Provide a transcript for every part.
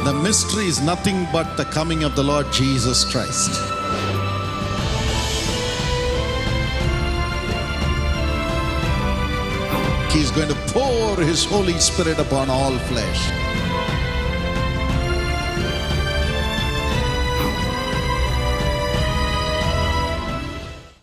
The mystery is nothing but the coming of the Lord Jesus Christ. He is going to pour His Holy Spirit upon all flesh.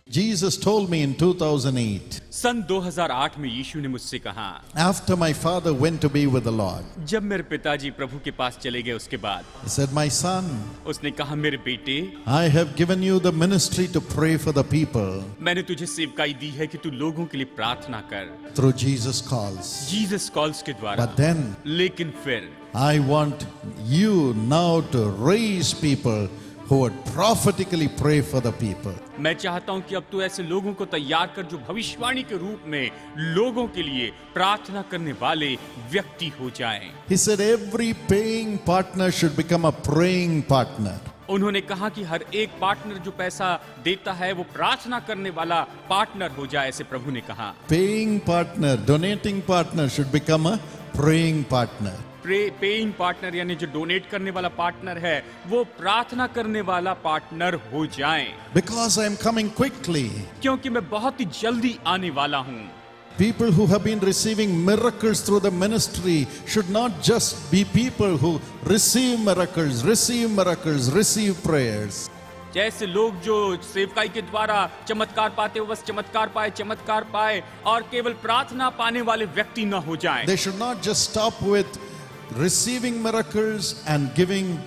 Jesus told me in 2008. सन 2008 में यीशु ने मुझसे कहा, After my father went to be with the Lord, जब मेरे पिताजी प्रभु के पास चले गए उसके बाद, He said, "My son, उसने कहा, मेरे बेटे, I have given you the ministry to pray for the people मैंने तुझे सेवकाई दी है कि तू लोगों के लिए प्रार्थना कर, through Jesus calls. Jesus calls के द्वारा। But then लेकिन फिर I want you now to raise people who would prophetically pray for the people." मैं चाहता हूं कि अब तू ऐसे लोगों को तैयार कर जो भविष्यवाणी के रूप में लोगों के लिए प्रार्थना करने वाले व्यक्ति हो जाएं। He said every paying partner should become a praying partner. उन्होंने कहा कि हर एक पार्टनर जो पैसा देता है वो प्रार्थना करने वाला पार्टनर हो जाए, ऐसे प्रभु ने कहा। Paying partner, donating partner should become a praying partner. Paying partner यानी जो डोनेट करने वाला पार्टनर है वो प्रार्थना करने वाला पार्टनर हो जाएं। Because I am coming quickly. क्योंकि मैं बहुत ही जल्दी आने वाला हूँ। People who have been receiving miracles through the ministry should not just be people who receive miracles, receive prayers. जैसे लोग जो सेवकाई के द्वारा चमत्कार पाते हो बस चमत्कार पाए और केवल प्रार्थना पाने वाले व्यक्ति न हो जाएं। They should not just stop with receiving miracles and giving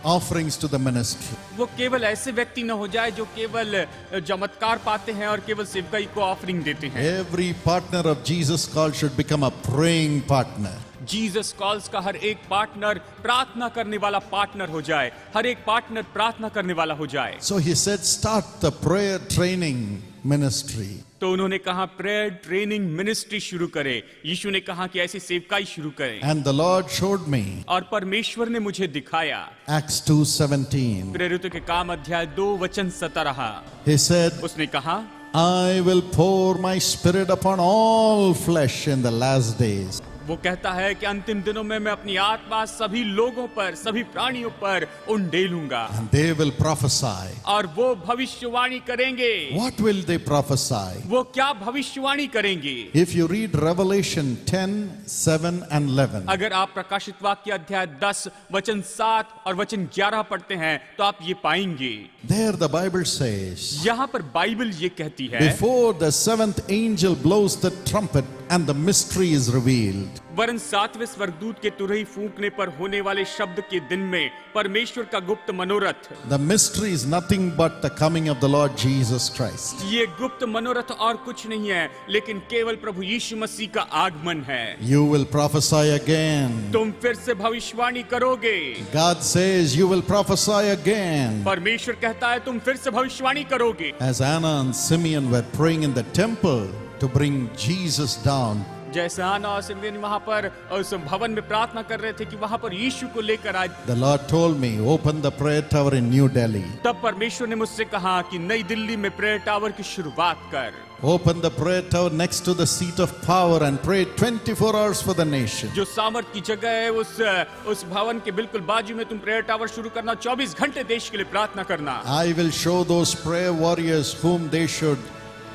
offerings to the ministry. वो केवल ऐसे व्यक्ति न हो जाए जो केवल चमत्कार पाते हैं और केवल सेवकाई को ऑफरिंग देते हैं। Every partner of Jesus call should become a praying partner. Jesus calls का हर एक पार्टनर प्रार्थना करने वाला पार्टनर हो जाए, हर एक पार्टनर प्रार्थना करने वाला हो जाए। So he said, start the prayer training ministry. तो उन्होंने कहा प्रेयर ट्रेनिंग मिनिस्ट्री शुरू करें। यीशु ने कहा कि ऐसी सेवकाई शुरू करें। And the Lord showed me. और परमेश्वर ने मुझे दिखाया। Acts 2:17. प्रेरितों के काम अध्याय 2 वचन 17। He said, उसने कहा, I will pour my spirit upon all flesh in the last days. वो कहता है कि अंतिम दिनों में मैं अपनी आत्मा सभी लोगों पर, सभी प्राणियों पर उंडेलूंगा। And they will prophesy. और वो भविष्यवाणी करेंगे। What will they prophesy? वो क्या भविष्यवाणी करेंगे? If you read Revelation 10:7 and 11. अगर आप प्रकाशित वाक्य अध्याय 10 वचन 7 और वचन 11 पढ़ते हैं तो आप ये पाएंगे। There the Bible says, यहाँ पर बाइबल ये कहती है, before the seventh angel blows the trumpet and the mystery is revealed. वरन 7वें स्वर्गदूत के तुरही फूंकने पर होने वाले शब्द के दिन में परमेश्वर का गुप्त मनोरथ। The mystery is nothing but the coming of the Lord Jesus Christ. ये गुप्त मनोरथ और कुछ नहीं है लेकिन केवल प्रभु यीशु मसीह का आगमन है। You will prophesy again. तुम फिर से भविष्यवाणी करोगे। God says you will prophesy again. परमेश्वर कहता है तुम फिर से भविष्यवाणी करोगे। As Anna and Simeon were praying in the temple to bring Jesus down, जैसे आना और सिमरन वहां पर उस भवन में प्रार्थना कर रहे थे कि वहां पर यीशु को लेकर आए। the Lord told me, open the prayer tower in New Delhi. तब परमेश्वर ने मुझसे कहा कि नई दिल्ली में प्रेयर टावर की शुरुआत कर। Open the prayer tower next to the seat of power and pray 24 hours for the nation. जो सामर्थ की जगह है उस भवन के बिल्कुल बाजू में तुम प्रेयर टावर शुरू करना, 24 घंटे देश के लिए प्रार्थना करना। I will show those prayer warriors whom they should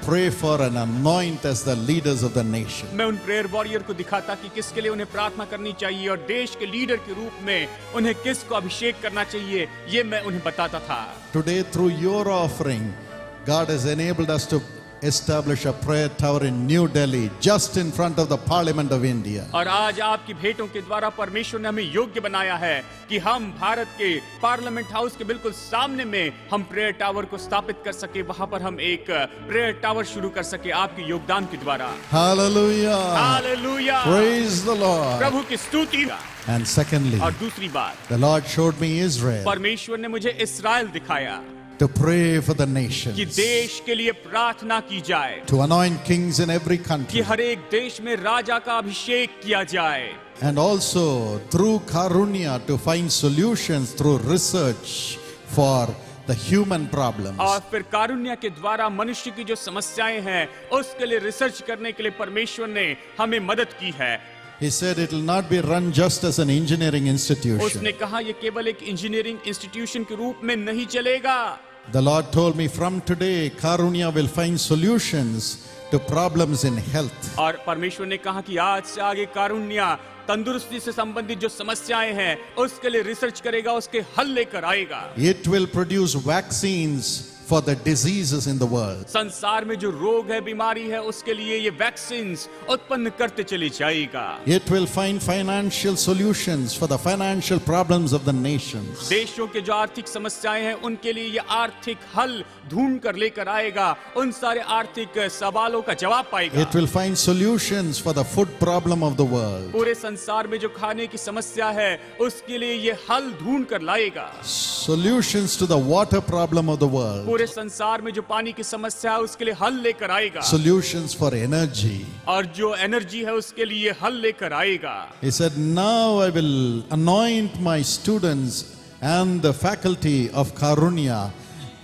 pray for and anoint as the leaders of the nation. मैं उन प्रेयर वॉरियर को दिखाता कि किसके लिए उन्हें प्रार्थना करनी चाहिए और देश के लीडर के रूप में उन्हें किसको अभिषेक करना चाहिए, ये मैं उन्हें बताता था। Today through your offering, God has enabled us to establish a prayer tower in New Delhi, just in front of the Parliament of India. और आज आपकी भेंटों के द्वारा परमेश्वर ने हमें योग्य बनाया है कि हम भारत के पार्लियामेंट हाउस के बिल्कुल सामने में हम प्रेयर टावर को स्थापित कर सके, वहां पर हम एक प्रेयर टावर शुरू कर सके आपके योगदान के द्वारा। Hallelujah! Hallelujah! Praise the Lord! प्रभु की स्तुति। And secondly, और दूसरी बात, the Lord showed me Israel परमेश्वर ने मुझे इस्राएल दिखाया to pray for the कि nations, देश के लिए प्रार्थना की जाए, to anoint kings in every कि country, हर एक देश में राजा का अभिषेक किया जाए, and also through Karunya to find solutions through research for the human problems. और फिर कारुण्य के द्वारा मनुष्य की जो समस्याएं हैं उसके लिए रिसर्च करने के लिए परमेश्वर ने हमें मदद की है। He said it will not be run just as an engineering institution. उसने कहा ये केवल एक इंजीनियरिंग इंस्टीट्यूशन के रूप में नहीं चलेगा। The Lord told me from today, Karunya will find solutions to problems in health. और परमेश्वर ने कहा कि आज से आगे कारुण्या तंदुरुस्ती से संबंधित जो समस्याएं हैं उसके लिए रिसर्च करेगा, उसके हल लेकर आएगा। It will produce vaccines for the diseases in the world. संसार में जो रोग है, बीमारी है, उसके लिए ये वैक्सीन्स उत्पन्न करते चली जाएगा। It will find financial solutions for the financial problems of the nations. देशों के जो आर्थिक समस्याएं हैं उनके लिए ये आर्थिक हल ढूंढ कर लेकर आएगा, उन सारे आर्थिक सवालों का जवाब पाएगा। It will find solutions for the food problem of the world. पूरे संसार में जो खाने की समस्या है उसके लिए ये हल ढूंढ कर लाएगा। Solutions to the water problem of the world. पूरे संसार में जो पानी की समस्या है उसके लिए हल लेकर आएगा। Solutions for energy. और जो एनर्जी है उसके लिए हल लेकर आएगा। He said, now I will anoint my students and the faculty of Karunya,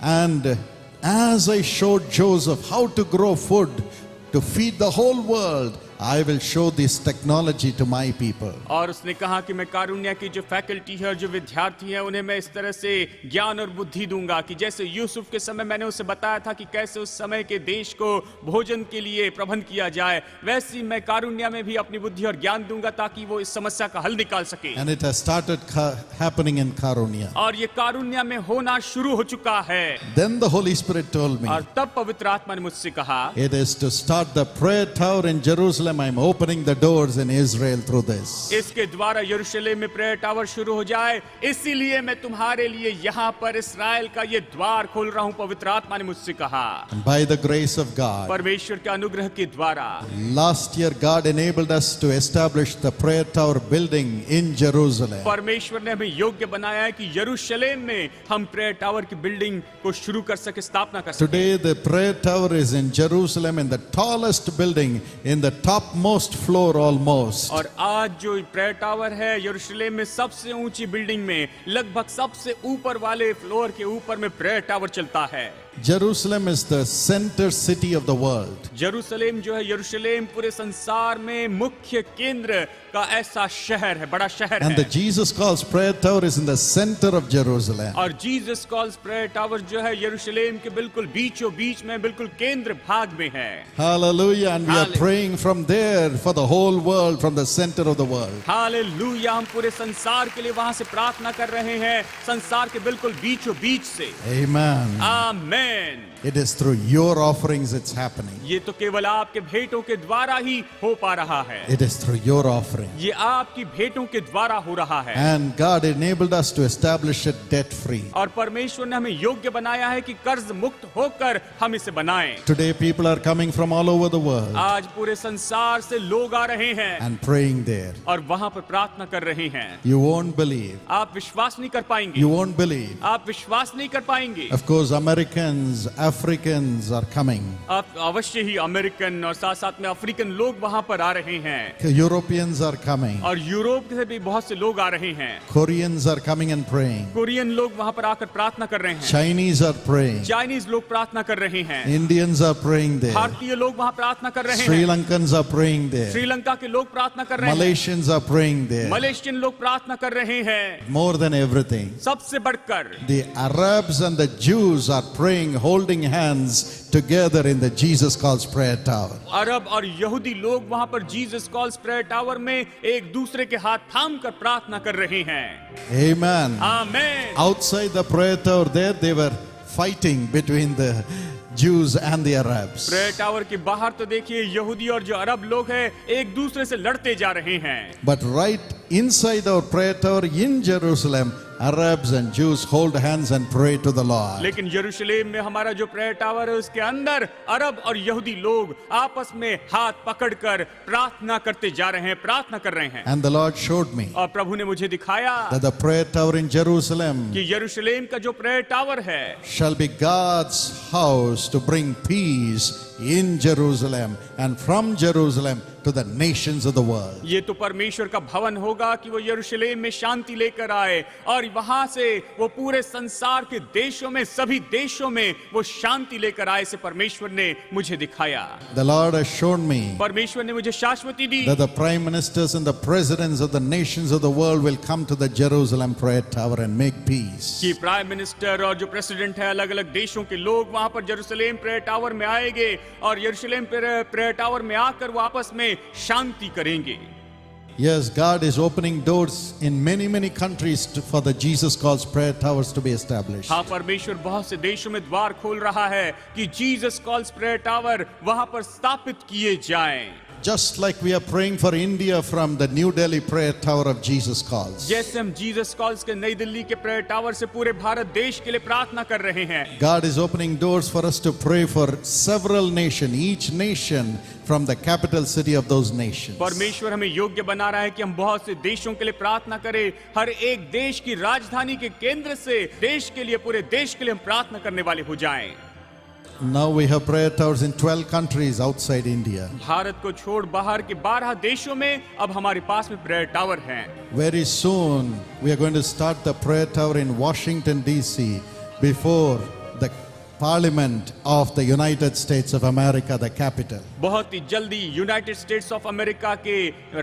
and as I showed Joseph how to grow food to feed the whole world, I will show this technology to my people. और उसने कहा कि मैं कारुण्या की जो faculty है और जो विद्यार्थी हैं उन्हें मैं इस तरह से ज्ञान और बुद्धि दूंगा कि जैसे यूसुफ के समय मैंने उसे बताया था कि कैसे उस समय के देश को भोजन के लिए प्रबंध किया जाए, वैसी मैं कारुण्या में भी अपनी बुद्धि और ज्ञान दूंगा ताकि वो इस समस्या का हल निकाल सके। And it has started happening in Karunya. और ये कारुण्या में होना शुरू हो चुका है। Then the Holy Spirit told me, और तब पवित्र आत्मा ने मुझसे कहा, it is to start the prayer tower in Jerusalem. I'm opening the doors in Israel through this. इसके द्वारा यरूशलेम में प्रेयर टावर शुरू हो जाए, इसीलिए मैं तुम्हारे लिए यहाँ पर इस्राएल का ये द्वार खोल रहा हूँ, पवित्र आत्मा ने मुझसे कहा। And by the grace of God, परमेश्वर के अनुग्रह के द्वारा last year God enabled us to establish the prayer tower building in Jerusalem. परमेश्वर ने हमें योग्य बनाया है कि यरूशलेम में हम प्रेयर टावर की बिल्डिंग को शुरू कर सके, स्थापना कर सके। Today the prayer tower is in Jerusalem in the tallest building in the topmost floor almost. और आज जो प्रेयर टावर है यरूशलेम में सबसे ऊंची बिल्डिंग में लगभग सबसे ऊपर वाले फ्लोर के ऊपर में प्रेयर टावर चलता है। Jerusalem is the center city of the world. यरूशलेम जो है, यरूशलेम पूरे संसार में मुख्य केंद्र का ऐसा शहर है, बड़ा शहर And the है। Jesus Calls prayer tower is in the center of Jerusalem. और जीसस कॉल्स प्रेयर टावर जो है यरूशलेम के बिल्कुल बीचों बीच में, बिल्कुल केंद्र भाग में है। Hallelujah. And we are Hallelujah. praying from there for the whole world, from the center of the world. Hallelujah, हम पूरे संसार के लिए वहां से प्रार्थना कर रहे हैं, संसार के बिल्कुल बीचों बीच से। Amen. Amen. It is through your offerings it's happening. ये तो केवल आपके भेंटों के द्वारा ही हो पा रहा है। It is through your offering. ये आपकी भेंटों के द्वारा हो रहा है। And God enabled us to establish it debt free. और परमेश्वर ने हमें योग्य बनाया है कि कर्ज मुक्त होकर हम इसे बनाएं। Today people are coming from all over the world आज पूरे संसार से लोग आ रहे हैं and praying there. और वहां पर प्रार्थना कर रहे हैं। You won't believe. आप विश्वास नहीं कर पाएंगे। You won't believe. आप विश्वास नहीं कर पाएंगे। Of course, Americans, Africans are coming. आप अवश्य ही अमेरिकन और साथ साथ में अफ्रीकन लोग वहां पर आ रहे हैं। Europeans are coming. और यूरोप से भी बहुत से लोग आ रहे हैं। Koreans are coming and praying. Korean लोग वहां पर आकर प्रार्थना कर रहे हैं। Chinese are praying. चाइनीज लोग प्रार्थना कर रहे हैं। Indians are praying there. भारतीय लोग वहां प्रार्थना कर रहे Sri हैं। Lankans are praying there. Sri Lanka के लोग प्रार्थना कर रहे हैं। Malaysians are praying there. Malaysian लोग प्रार्थना कर रहे हैं। More than everything, सबसे बढ़कर the Arabs and the Jews are praying, holding hands together in the Jesus Calls prayer tower. अरब और यहूदी लोग वहां पर जीसस कॉल्स प्रेयर टावर में एक दूसरे के हाथ थाम कर प्रार्थना कर रहे हैं। Amen. Amen. Outside the prayer tower there, they were fighting between the Jews and the Arabs. Prayer tower के बाहर तो देखिए यहूदी और जो अरब लोग हैं एक दूसरे से लड़ते जा रहे हैं। But right inside our prayer tower in Jerusalem, Arabs and Jews hold hands and pray to the Lord. लेकिन यरूशलेम में हमारा जो प्रेयर टावर है उसके अंदर अरब और यहूदी लोग आपस में हाथ पकड़कर प्रार्थना करते जा रहे हैं, प्रार्थना कर रहे हैं। And the Lord showed me और प्रभु ने मुझे दिखाया that the prayer tower in Jerusalem कि यरूशलेम का जो प्रेयर टावर है shall be God's house to bring peace in Jerusalem, and from Jerusalem to the nations of the world. ये तो परमेश्वर का भवन होगा कि वो यरूशलेम में शांति लेकर आए और वहां से वो पूरे संसार के देशों में, सभी देशों में वो शांति लेकर आए से परमेश्वर ने मुझे दिखाया। The Lord has shown me परमेश्वर ने मुझे शाश्वती दी that the prime ministers and the presidents of the nations of the world will come to the Jerusalem prayer tower and make peace. कि प्राइम मिनिस्टर और जो प्रेसिडेंट है अलग अलग देशों के लोग वहां पर यरूशलेम प्रेयर टावर में आएंगे और यरूशलेम प्रेयर टावर में आकर वो आपस में शांति करेंगे। Yes, God is opening doors in many countries for the Jesus Calls prayer towers to be established. हाँ, परमेश्वर बहुत से देशों में द्वार खोल रहा है कि जीसस कॉल्स प्रेयर टावर वहां पर स्थापित किए जाएं। Just like we are praying for India from the New Delhi prayer tower of Jesus Calls. जैसे हम जीसस कॉल्स के नई दिल्ली के प्रेयर टावर से पूरे भारत देश के लिए प्रार्थना कर रहे हैं। God is opening doors for us to pray for several nations, each nation from the capital city of those nations. परमेश्वर हमें योग्य बना रहा है कि हम बहुत से देशों के लिए प्रार्थना करें। हर एक देश की राजधानी के केंद्र से देश के लिए, पूरे देश के लिए हम प्रार्थना करने वाले हो जाएं। Now we have prayer towers in 12 countries outside India. Bharat को छोड़ बाहर के 12 देशों में अब हमारे पास में प्रेयर टावर हैं। Very soon we are going to start the prayer tower in Washington DC before the Parliament of the United States of America, the capital. बहुत ही जल्दी यूनाइटेड स्टेट्स ऑफ अमेरिका के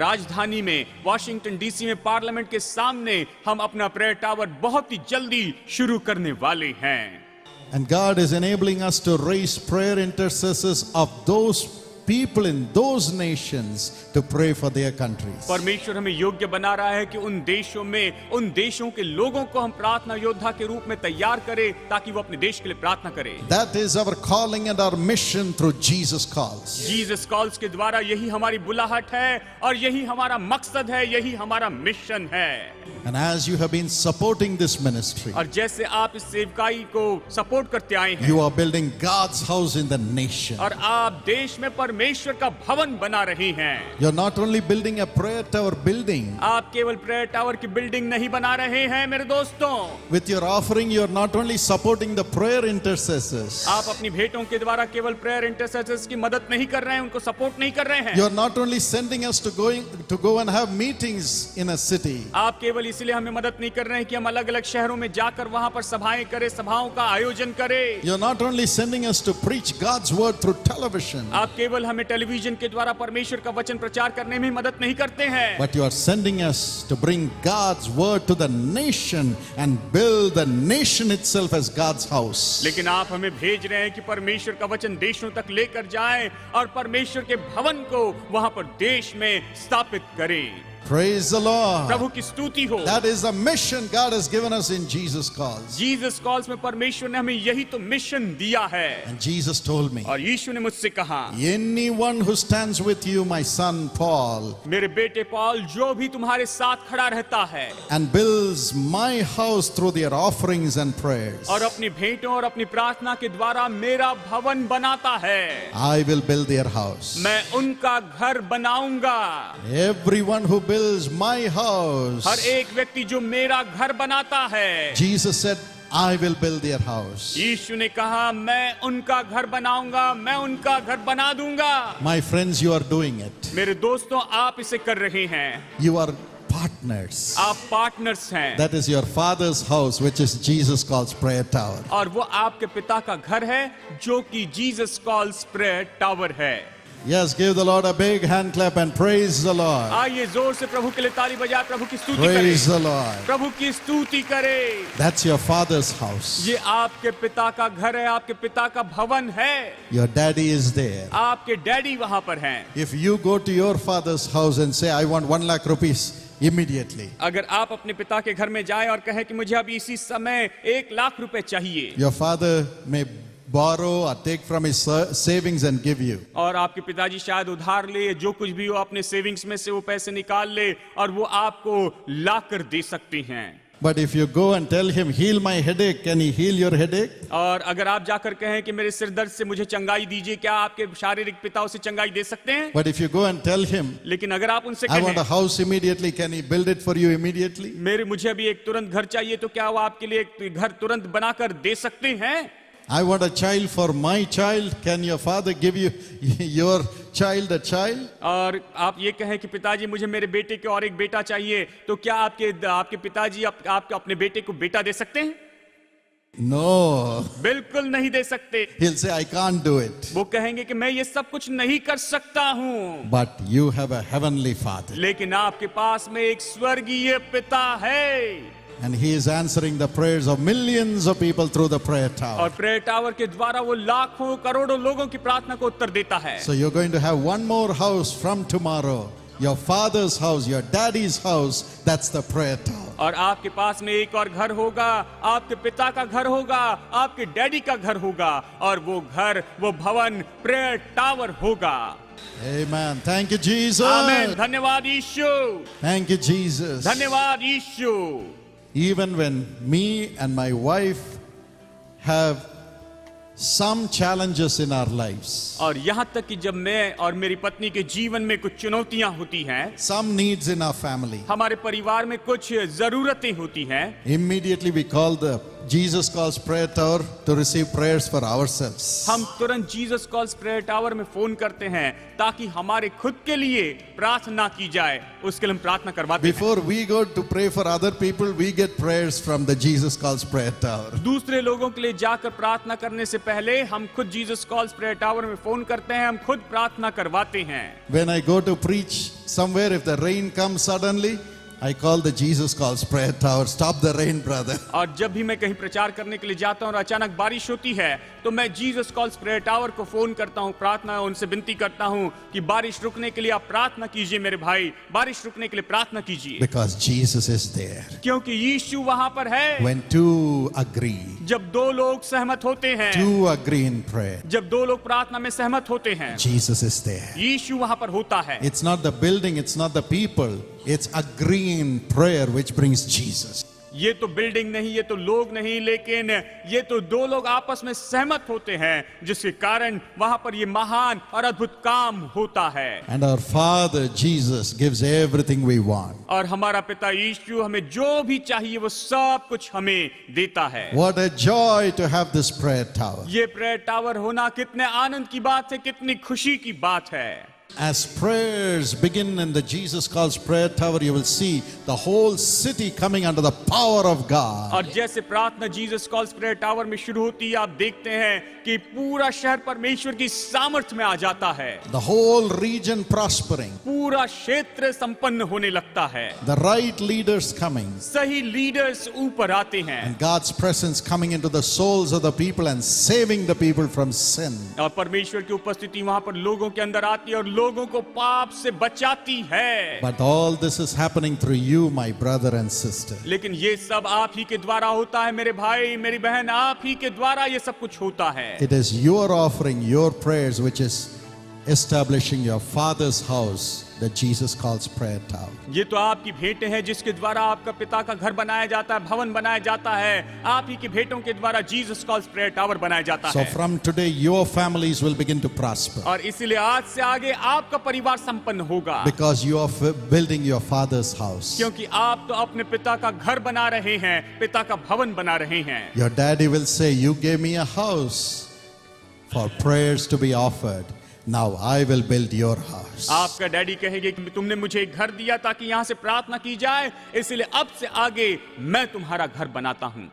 राजधानी में वाशिंगटन डीसी में parliament के सामने हम अपना प्रेयर टावर बहुत ही जल्दी शुरू करने वाले हैं। And God is enabling us to raise prayer intercessors of those people in those nations to pray for their countries. परमेश्वर हमें योग्य बना रहा है कि उन देशों में, उन देशों के लोगों को हम प्रार्थना योद्धा के रूप में तैयार करें ताकि वो अपने देश के लिए प्रार्थना करें। That is our calling and our mission through Jesus Calls. Jesus calls के द्वारा यही हमारी बुलाहट है और यही हमारा मकसद है, यही हमारा मिशन है। And as you have been supporting this ministry, और जैसे आप इस सेवकाई को सपोर्ट करते आए हैं, you are building God's house in the nation. और आप देश में परमेश्वर का भवन बना रहे हैं। You're not only building a prayer tower building. आप केवल प्रेयर टावर की बिल्डिंग नहीं बना रहे हैं मेरे दोस्तों। With your offering, you're not only supporting the prayer intercessors. आप अपनी भेंटों के द्वारा केवल प्रेयर इंटरसेसर्स की मदद नहीं कर रहे हैं, उनको सपोर्ट नहीं कर रहे हैं। You're not only sending us to go and have meetings in a city. आप केवल इसलिए हमें मदद नहीं कर रहे हैं कि हम अलग अलग शहरों में जाकर वहां पर सभाएं करें, सभाओं का आयोजन करें। You're not only sending us to preach God's word through television. आप केवल हमें टेलीविजन के द्वारा परमेश्वर का वचन प्रचार करने में मदद नहीं करते हैं, But you are sending us to bring God's word to the nation and build the nation itself as God's house. लेकिन आप हमें भेज रहे हैं कि परमेश्वर का वचन देशों तक लेकर जाएं और परमेश्वर के भवन को वहां पर देश में स्थापित करें। Praise the Lord. प्रभु की स्तुति हो। That is the mission God has given us in Jesus Calls. Jesus calls में परमेश्वर ने हमें यही तो मिशन दिया है। And Jesus told me, और यीशु ने मुझसे कहा, anyone who stands with you, my son Paul, मेरे बेटे पॉल, जो भी तुम्हारे साथ खड़ा रहता है and builds my house through their offerings and prayers, और अपनी भेंटों और अपनी प्रार्थना के द्वारा मेरा भवन बनाता है, I will build their house. मैं उनका घर बनाऊंगा। Everyone who builds my house, हर एक व्यक्ति जो मेरा घर बनाता है, Jesus said, I will build their house. यीशु ने कहा, मैं उनका घर बनाऊंगा, मैं उनका घर बना दूंगा। My friends, you are doing it. मेरे दोस्तों, आप इसे कर रहे हैं। You are partners. आप पार्टनर्स हैं। That is your father's house, which is Jesus Calls prayer tower. और वो आपके पिता का घर है जो कि जीसस कॉल्स प्रेयर टावर है। Yes, give the Lord a big hand clap and praise the Lord. आइए जोर से प्रभु के लिए ताली बजाए, प्रभु की स्तुति Praise करें, the Lord. प्रभु की स्तुति करें। That's your father's house. ये आपके पिता का घर है, आपके पिता का भवन है। Your daddy is there. आपके डैडी वहां पर हैं। If you go to your father's house and say, I want 1 lakh rupees immediately, अगर आप अपने पिता के घर में जाएं और कहें कि मुझे अभी इसी समय 1 लाख रुपए चाहिए, your father may borrow or take from his savings and give you. और आपके पिताजी शायद उधार ले, जो कुछ भी हो अपने सेविंग्स में से वो पैसे निकाल ले और वो आपको ला कर दे सकते हैं। But if you go and tell him, heal my headache, can he heal your headache? और अगर आप जाकर कहें कि मेरे सिर दर्द से मुझे चंगाई दीजिए, क्या आपके शारीरिक पिता उसे चंगाई दे सकते हैं? But if you go and tell him, लेकिन अगर आप उनसे I want a कहें, house immediately, can he build it for you immediately? मुझे अभी एक तुरंत घर चाहिए, तो क्या वो आपके लिए एक घर तुरंत बनाकर दे सकते हैं? I want a child for my child. Can your father give you your child a child? और आप ये कहें कि पिताजी मुझे मेरे बेटे के और एक बेटा चाहिए, तो क्या आपके पिताजी आपके अपने बेटे को बेटा दे सकते हैं? No. बिल्कुल नहीं दे सकते। He'll say, I can't do it. वो कहेंगे कि मैं ये सब कुछ नहीं कर सकता हूँ। But you have a heavenly father. लेकिन आपके पास में एक स्वर्गीय पिता है। And he is answering the prayers of millions of people through the prayer और tower. प्रेयर टावर के द्वारा वो लाखों करोड़ों लोगों की प्रार्थना को उत्तर देता है। So you're going to have one more house from tomorrow. Your father's house, your daddy's house, that's the prayer tower. और आपके पास में एक और घर होगा, आपके पिता का घर होगा, आपके डैडी का घर होगा, और वो घर, वो भवन प्रेयर टावर होगा। Amen. Thank you, Jesus. आमीन। धन्यवाद यीशु। Thank you, Jesus. धन्यवाद यीशु। Even when me and my wife have some challenges in our lives, और यहाँ तक कि जब मैं और मेरी पत्नी के जीवन में कुछ चुनौतियां होती हैं, some needs in our family, हमारे परिवार में कुछ जरूरतें होती हैं, immediately we call the Jesus Calls Prayer Tower to receive prayers for ourselves. हम तुरंत जीसस कॉल्स प्रेयर टावर में फोन करते हैं ताकि हमारे खुद के लिए प्रार्थना की जाए। उसके लिए हम प्रार्थना करवाते हैं। Before we go to pray for other people, we get prayers from the Jesus Calls Prayer Tower. दूसरे लोगों के लिए जाकर प्रार्थना करने से पहले हम खुद जीसस कॉल्स प्रेयर टावर में फोन करते हैं, हम खुद प्रार्थना करवाते हैं। When I go to preach somewhere, if the rain comes suddenly, I call the Jesus Calls Prayer Tower. Stop the rain, brother. और जब भी मैं कहीं प्रचार करने के लिए जाता हूँ और अचानक बारिश होती है, तो मैं जीसस कॉल्स प्रेयर टावर को फोन करता हूँ, प्रार्थना उनसे विनती करता हूँ कि बारिश रुकने के लिए आप प्रार्थना कीजिए मेरे भाई, बारिश रुकने के लिए प्रार्थना कीजिए। Because Jesus is there. क्योंकि यीशु वहाँ पर है। When two agree, जब दो लोग सहमत होते हैं, two agree in prayer, जब दो लोग प्रार्थना में सहमत होते हैं, Jesus is there. यीशु वहाँ पर होता है। It's not the building, it's not the people. It's agreeing in prayer which brings Jesus. ये तो बिल्डिंग नहीं, ये तो लोग नहीं, लेकिन ये तो दो लोग आपस में सहमत होते हैं, जिसके कारण वहां पर ये महान और अद्भुत काम होता है। And our Father Jesus gives everything we want. और हमारा पिता यीशु हमें जो भी चाहिए वो सब कुछ हमें देता है। What a joy to have this prayer tower. ये प्रेयर टावर होना कितने आनंद की बात है, कितनी खुशी की बात है। As prayers begin in the Jesus Calls Prayer Tower, you will see the whole city coming under the power of God. और जैसे प्रार्थना जीसस कॉल्स प्रेयर टावर में शुरू होती है, आप देखते हैं कि पूरा शहर परमेश्वर की सामर्थ्य में आ जाता है। The whole region prospering. पूरा क्षेत्र संपन्न होने लगता है। The right leaders coming. सही लीडर्स ऊपर आते हैं। And God's presence coming into the souls of the people and saving the people from sin. और परमेश्वर की उपस्थिति वहां पर लोगों के अंदर आती है और लोगों को पाप से बचाती है। But all this is happening through you, my brother and sister. लेकिन ये सब आप ही के द्वारा होता है मेरे भाई, मेरी बहन, आप ही के द्वारा ये सब कुछ होता है। It is your offering, your prayers, which is establishing your Father's house, that Jesus Calls Prayer Tower. ये तो आपकी भेंटें हैं जिसके द्वारा आपका पिता का घर बनाया जाता है, भवन बनाया जाता है। आप ही की भेंटों के द्वारा जीसस कॉल्स प्रेयर टावर बनाया जाता So है। from today, your families will begin to prosper और इसीलिए आज से आगे आपका परिवार संपन्न होगा, because you are building your Father's house. क्योंकि आप तो अपने पिता का घर बना रहे हैं, पिता का भवन बना रहे हैं। Your daddy will say, you gave me a house for prayers to be offered. Now I will build your house. आपका डैडी कहेंगे कि तुमने मुझे एक घर दिया ताकि यहाँ से प्रार्थना की जाए, इसलिए अब से आगे मैं तुम्हारा घर बनाता हूँ।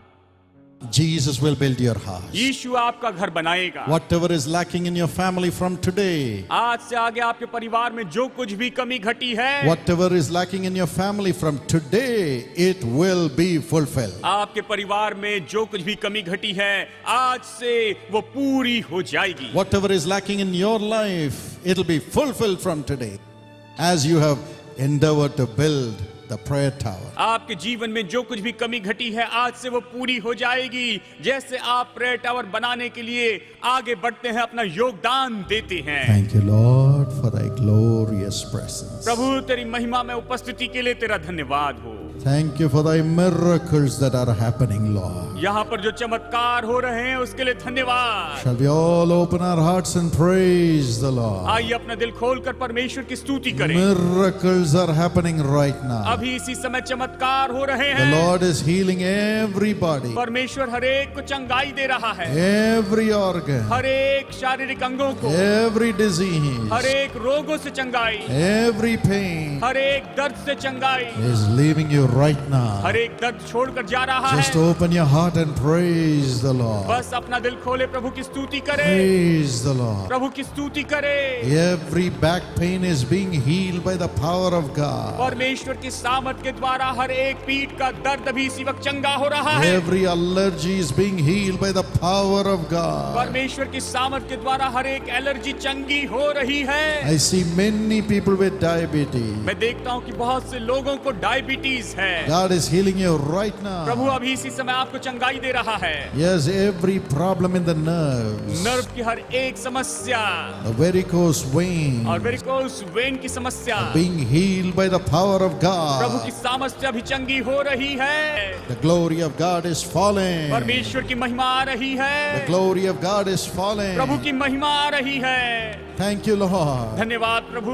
Jesus will build your house. यीशु आपका घर बनाएगा। Whatever is lacking in your family from today, आज से आगे आपके परिवार में जो कुछ भी कमी घटी है, whatever is lacking in your family from today, it will be fulfilled. आपके परिवार में जो कुछ भी कमी घटी है, आज से वो पूरी हो जाएगी। Whatever is lacking in your life, it will be fulfilled from today as you have endeavored to build the prayer tower. आपके जीवन में जो कुछ भी कमी घटी है, आज से वो पूरी हो जाएगी। जैसे आप प्रेयर टावर बनाने के लिए आगे बढ़ते हैं, अपना योगदान देते हैं। Thank you, Lord, for thy glorious presence. प्रभु तेरी महिमा में उपस्थिति के लिए तेरा धन्यवाद हो। Thank you for thy miracles that are happening, Lord. यहाँ पर जो चमत्कार हो रहे हैं उसके लिए धन्यवाद। Shall we all open our hearts and praise the Lord? आइए अपना दिल खोलकर परमेश्वर की स्तुति करें। Miracles are happening right now. अभी इसी समय चमत्कार हो रहे The हैं। Lord is healing everybody, परमेश्वर हर एक को चंगाई दे रहा है, every organ, हर एक शारीरिक अंगों को, every disease, हर एक रोगों से चंगाई, every pain हर एक दर्द से चंगाई, is leaving you right now. हर एक दर्द छोड़कर जा रहा Just है। open your heart and praise the Lord. बस अपना दिल खोले, प्रभु की स्तुति करे, Praise the Lord. प्रभु की स्तुति करे। Every back pain is being healed by the power of God. परमेश्वर की सामर्थ के द्वारा हर एक पीठ का दर्द अभी इसी वक्त चंगा हो रहा है। Every allergy is being healed by the power of God. परमेश्वर की सामर्थ के द्वारा हर एक एलर्जी चंगी हो रही है। I see many people with diabetes. मैं देखता हूँ कि बहुत से लोगों को डायबिटीज है। God is healing you right Prabhu now. अभी इसी समय आपको चंगाई दे रहा है। Yes, every problem in the nerves, nerve की हर एक समस्या the varicose vein, और वेरिकोस वेन की समस्या being healed by the power of प्रभु की God. सामर्थ से अभी चंगी हो रही है। The glory of God is falling. परमेश्वर की महिमा आ रही The है। glory of God is falling. प्रभु की महिमा आ रही है। Thank you, Lord. धन्यवाद प्रभु।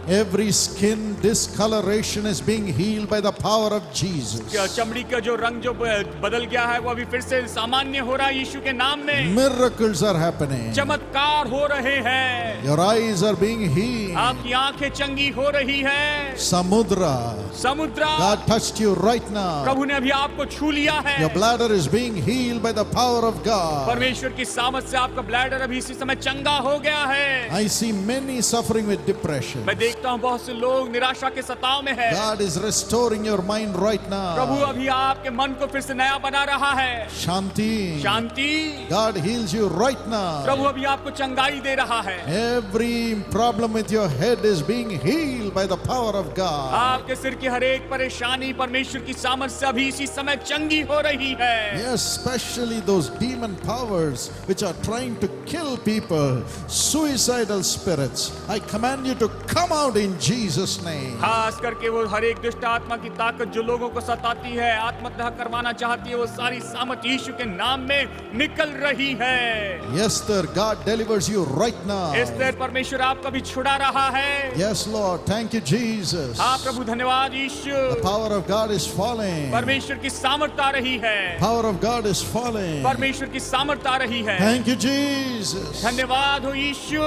Every skin discoloration is being healed by the power of Jesus. क्या चमड़ी का जो रंग जो बदल गया है वो अभी फिर से सामान्य हो रहा है यीशु के नाम में। Miracles are happening. चमत्कार हो रहे हैं। Your eyes are being healed. आपकी आंखें चंगी हो रही है। Samudra, समुद्र God touched you right now. प्रभु ने अभी आपको छू लिया है। Your bladder is being healed by the power of God. परमेश्वर की सामर्थ से आपका ब्लैडर अभी इसी समय चंगा हो गया है। I see many suffering with depression. मैं देखता हूँ बहुत से लोग निराशा के सताव में है। God is restoring your mind right Prabhu now. अभी आपके मन को फिर से नया बना रहा है। Shanti, Shanti, God heals you right now. प्रभु अभी आपको चंगाई दे रहा है। Every problem with your head is being healed by the power of God. आपके सिर की हर एक परेशानी परमेश्वर की सामर्थ से अभी इसी समय चंगी हो रही है। Yes, especially those demon powers which are trying to kill people, suicidal spirits. I command you to come out in Jesus' name. खास करके वो हर एक दुष्ट आत्मा की ताकत जो लोगों को सताती है, आत्महत्या करवाना चाहती है, वो सारी सामर्थ यीशु के नाम में निकल रही है। Esther, God delivers you right now. Esther, परमेश्वर आपका भी छुड़ा रहा है। Yes, Lord. Thank you, Jesus. हाँ प्रभु, धन्यवाद यीशु। The power of God is falling. परमेश्वर की सामर्थ आ रही है। Power of God is falling. परमेश्वर की सामर्थ आ रही है। Thank you, Jesus. धन्यवाद हो यीशु।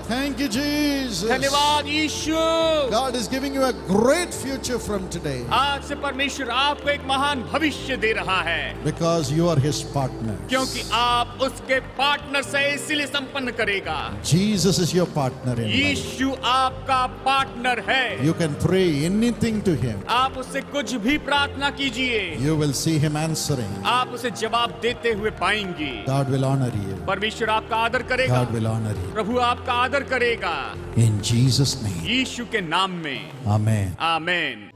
Thank you, Jesus. धन्यवाद यीशु। God is giving you a great future from today आज से परमेश्वर आपको एक महान भविष्य दे रहा है, because you are His partner. क्योंकि आप उसके पार्टनर से, इसीलिए संपन्न करेगा। Jesus is your partner in life. यीशु आपका पार्टनर है। You can pray anything to Him. आप उससे कुछ भी प्रार्थना कीजिए, You will see Him answering. आप उसे जवाब देते हुए पाएंगे। God will honor you. परमेश्वर आपका आदर करेगा। God will honor you. प्रभु आपका आदर करेगा। In Jesus' name. यीशु के नाम में Amen. आमीन।